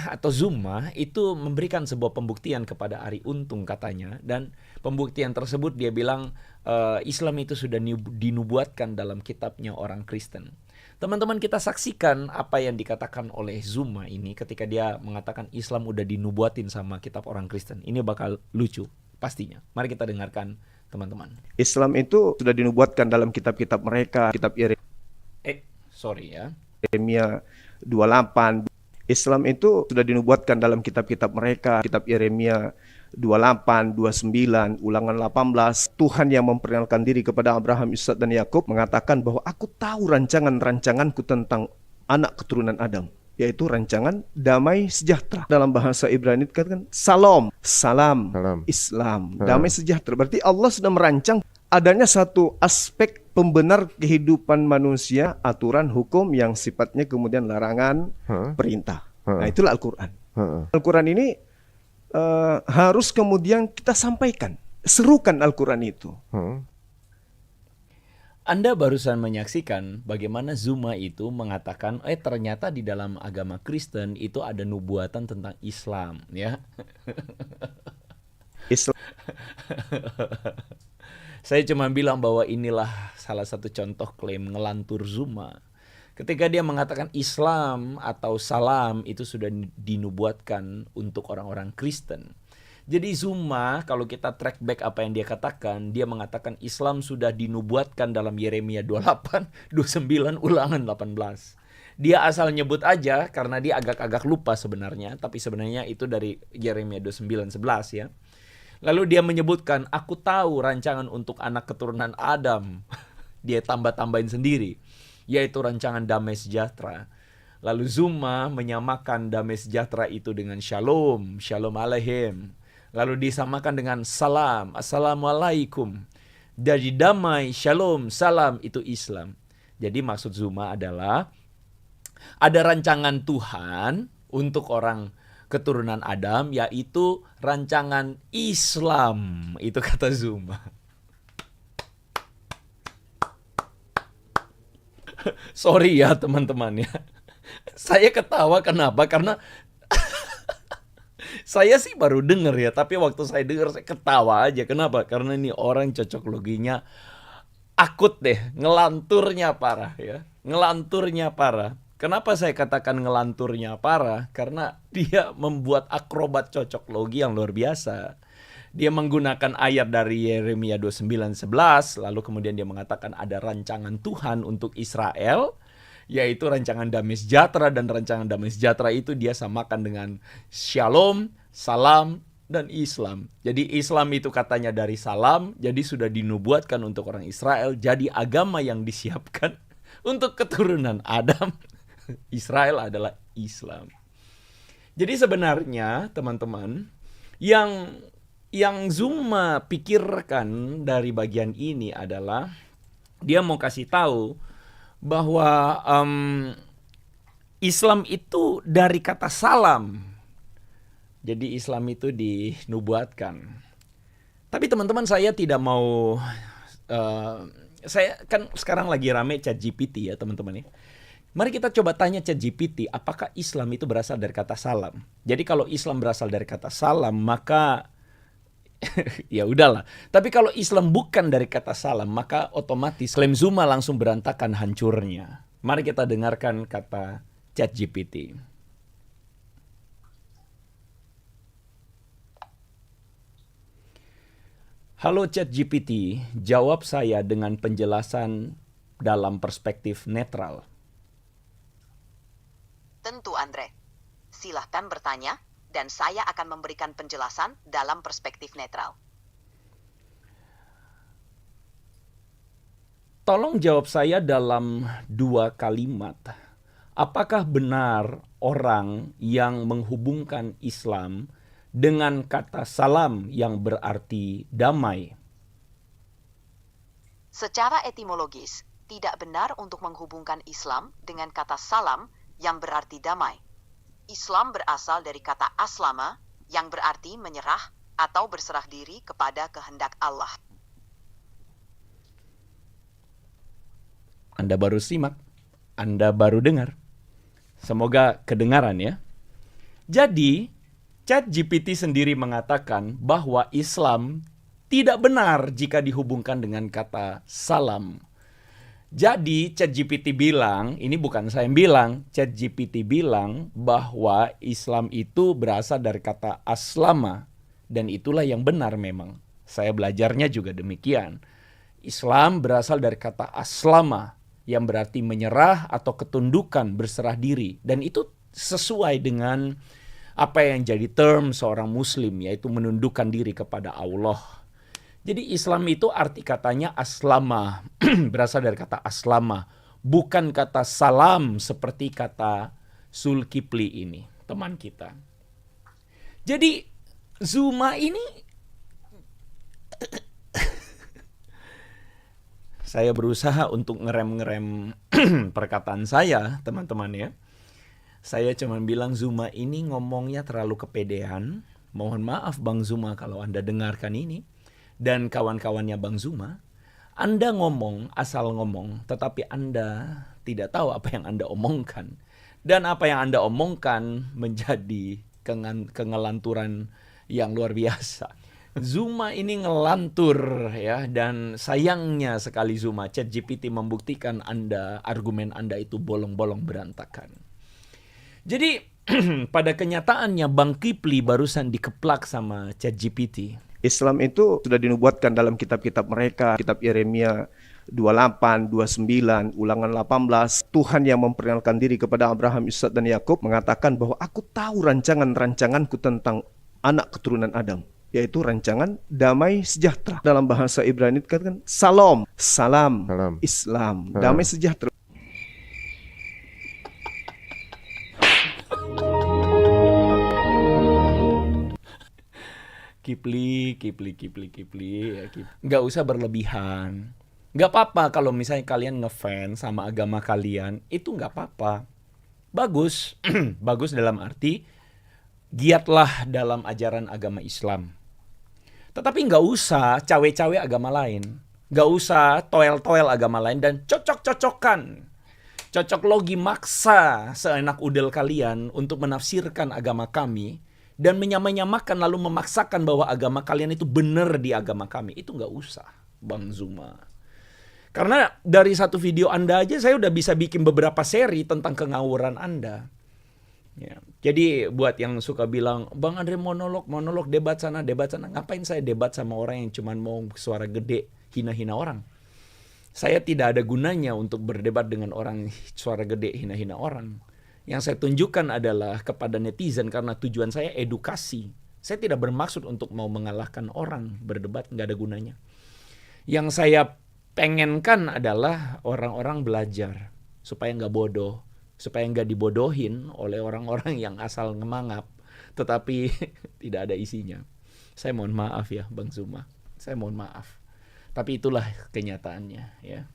atau Zuma itu memberikan sebuah pembuktian kepada Ari Untung katanya, dan pembuktian tersebut dia bilang Islam itu sudah dinubuatkan dalam kitabnya orang Kristen. Teman-teman, kita saksikan apa yang dikatakan oleh Zuma ini ketika dia mengatakan Islam udah dinubuatin sama kitab orang Kristen. Ini bakal lucu pastinya. Mari kita dengarkan, teman-teman. Islam itu sudah dinubuatkan dalam kitab-kitab mereka, kitab Yeremia 28. Islam itu sudah dinubuatkan dalam kitab-kitab mereka, kitab Yeremia 28, 29, Ulangan 18. Tuhan yang memperkenalkan diri kepada Abraham, Ishak dan Yakub mengatakan bahwa aku tahu rancangan-rancanganku tentang anak keturunan Adam, yaitu rancangan damai sejahtera. Dalam bahasa Ibrani dikatakan salam, Islam, damai sejahtera. Berarti Allah sudah merancang adanya satu aspek pembenar kehidupan manusia, aturan hukum yang sifatnya kemudian larangan, perintah. Nah, itulah Al-Quran. Al-Quran ini harus kemudian kita sampaikan, serukan Al-Quran itu. Anda barusan menyaksikan bagaimana Zuma itu mengatakan, ternyata di dalam agama Kristen itu ada nubuatan tentang Islam, ya. Islam. Saya cuma bilang bahwa inilah salah satu contoh klaim ngelantur Zuma. Ketika dia mengatakan Islam atau salam itu sudah dinubuatkan untuk orang-orang Kristen. Jadi Zuma, kalau kita track back apa yang dia katakan, dia mengatakan Islam sudah dinubuatkan dalam Yeremia 28, 29, Ulangan 18. Dia asal nyebut aja karena dia agak-agak lupa sebenarnya, tapi sebenarnya itu dari Yeremia 29, 11 ya. Lalu dia menyebutkan, aku tahu rancangan untuk anak keturunan Adam. Dia tambah-tambahin sendiri, yaitu rancangan damai sejahtera. Lalu Zuma menyamakan damai sejahtera itu dengan shalom, shalom alaihim. Lalu disamakan dengan salam, assalamualaikum. Dari damai, shalom, salam itu Islam. Jadi maksud Zuma adalah ada rancangan Tuhan untuk orang keturunan Adam, yaitu rancangan Islam. Itu kata Zuma. Sorry ya teman-teman ya. Saya ketawa kenapa? Karena saya sih baru dengar ya, tapi waktu saya dengar saya ketawa aja. Kenapa? Karena ini orang cocok loginya akut deh, ngelanturnya parah ya. Ngelanturnya parah. Kenapa saya katakan ngelanturnya parah? Karena dia membuat akrobat cocok logi yang luar biasa. Dia menggunakan ayat dari Yeremia 29:11, lalu kemudian dia mengatakan ada rancangan Tuhan untuk Israel, yaitu rancangan damai sejahtera, dan rancangan damai sejahtera itu dia samakan dengan shalom, salam, dan Islam. Jadi Islam itu katanya dari salam, jadi sudah dinubuatkan untuk orang Israel, jadi agama yang disiapkan untuk keturunan Adam. Israel adalah Islam. Jadi sebenarnya teman-teman, yang Zuma pikirkan dari bagian ini adalah dia mau kasih tahu bahwa Islam itu dari kata salam. Jadi Islam itu dinubuatkan. Tapi teman-teman, saya tidak mau saya kan sekarang lagi rame ChatGPT ya teman-teman ya. Mari kita coba tanya ChatGPT, apakah Islam itu berasal dari kata salam? Jadi kalau Islam berasal dari kata salam, maka ya udahlah. Tapi kalau Islam bukan dari kata salam, maka otomatis klaim Zuma langsung berantakan hancurnya. Mari kita dengarkan kata ChatGPT. Halo ChatGPT, jawab saya dengan penjelasan dalam perspektif netral. Tentu, Andre. Silahkan bertanya, dan saya akan memberikan penjelasan dalam perspektif netral. Tolong jawab saya dalam 2 kalimat. Apakah benar orang yang menghubungkan Islam dengan kata salam yang berarti damai? Secara etimologis, tidak benar untuk menghubungkan Islam dengan kata salam yang berarti damai. Islam berasal dari kata aslama yang berarti menyerah atau berserah diri kepada kehendak Allah. Anda baru simak, Anda baru dengar. Semoga kedengaran ya. Jadi, ChatGPT sendiri mengatakan bahwa Islam tidak benar jika dihubungkan dengan kata salam. Jadi ChatGPT bilang, ini bukan saya yang bilang, ChatGPT bilang bahwa Islam itu berasal dari kata aslama. Dan itulah yang benar memang. Saya belajarnya juga demikian. Islam berasal dari kata aslama, yang berarti menyerah atau ketundukan, berserah diri. Dan itu sesuai dengan apa yang jadi term seorang muslim, yaitu menundukkan diri kepada Allah. Jadi Islam itu arti katanya aslama, berasal dari kata aslama, bukan kata salam seperti kata Zulkifli ini, teman kita. Jadi Zuma ini, saya berusaha untuk ngerem-ngerem perkataan saya, teman-teman ya. Saya cuma bilang Zuma ini ngomongnya terlalu kepedean. Mohon maaf Bang Zuma kalau Anda dengarkan ini. Dan kawan-kawannya Bang Zuma. Anda ngomong, asal ngomong. Tetapi Anda tidak tahu apa yang Anda omongkan. Dan apa yang Anda omongkan menjadi kengelanturan yang luar biasa. Zuma ini ngelantur ya. Dan sayangnya sekali Zuma, ChatGPT membuktikan argumen Anda itu bolong-bolong berantakan. Jadi pada kenyataannya Bang Kifli barusan dikeplak sama ChatGPT. Islam itu sudah dinubuatkan dalam kitab-kitab mereka, kitab Yeremia 28, 29, Ulangan 18. Tuhan yang memperkenalkan diri kepada Abraham, Ishak dan Yakub mengatakan bahwa aku tahu rancangan-rancanganku tentang anak keturunan Adam, yaitu rancangan damai sejahtera. Dalam bahasa Ibrani dikatakan salam, salam, Islam, damai sejahtera. Kifli. Nggak usah berlebihan. Nggak apa-apa kalau misalnya kalian ngefans sama agama kalian, itu nggak apa-apa. Bagus. Bagus dalam arti, giatlah dalam ajaran agama Islam. Tetapi nggak usah cawe-cawe agama lain. Nggak usah toel-toel agama lain dan cocok-cocokan. Cocok logi maksa seenak udel kalian untuk menafsirkan agama kami. Dan menyamakan lalu memaksakan bahwa agama kalian itu benar di agama kami. Itu nggak usah, Bang Zuma. Karena dari satu video Anda aja saya udah bisa bikin beberapa seri tentang kengawuran Anda. Ya. Jadi buat yang suka bilang, Bang Andre monolog, debat sana. Ngapain saya debat sama orang yang cuma mau suara gede, hina-hina orang? Saya tidak ada gunanya untuk berdebat dengan orang suara gede, hina-hina orang. Yang saya tunjukkan adalah kepada netizen karena tujuan saya edukasi. Saya tidak bermaksud untuk mau mengalahkan orang, berdebat nggak ada gunanya. Yang saya pengenkan adalah orang-orang belajar supaya nggak bodoh, supaya nggak dibodohin oleh orang-orang yang asal ngemangap, tetapi tidak ada isinya. Saya mohon maaf ya Bang Zuma, saya mohon maaf. Tapi itulah kenyataannya ya.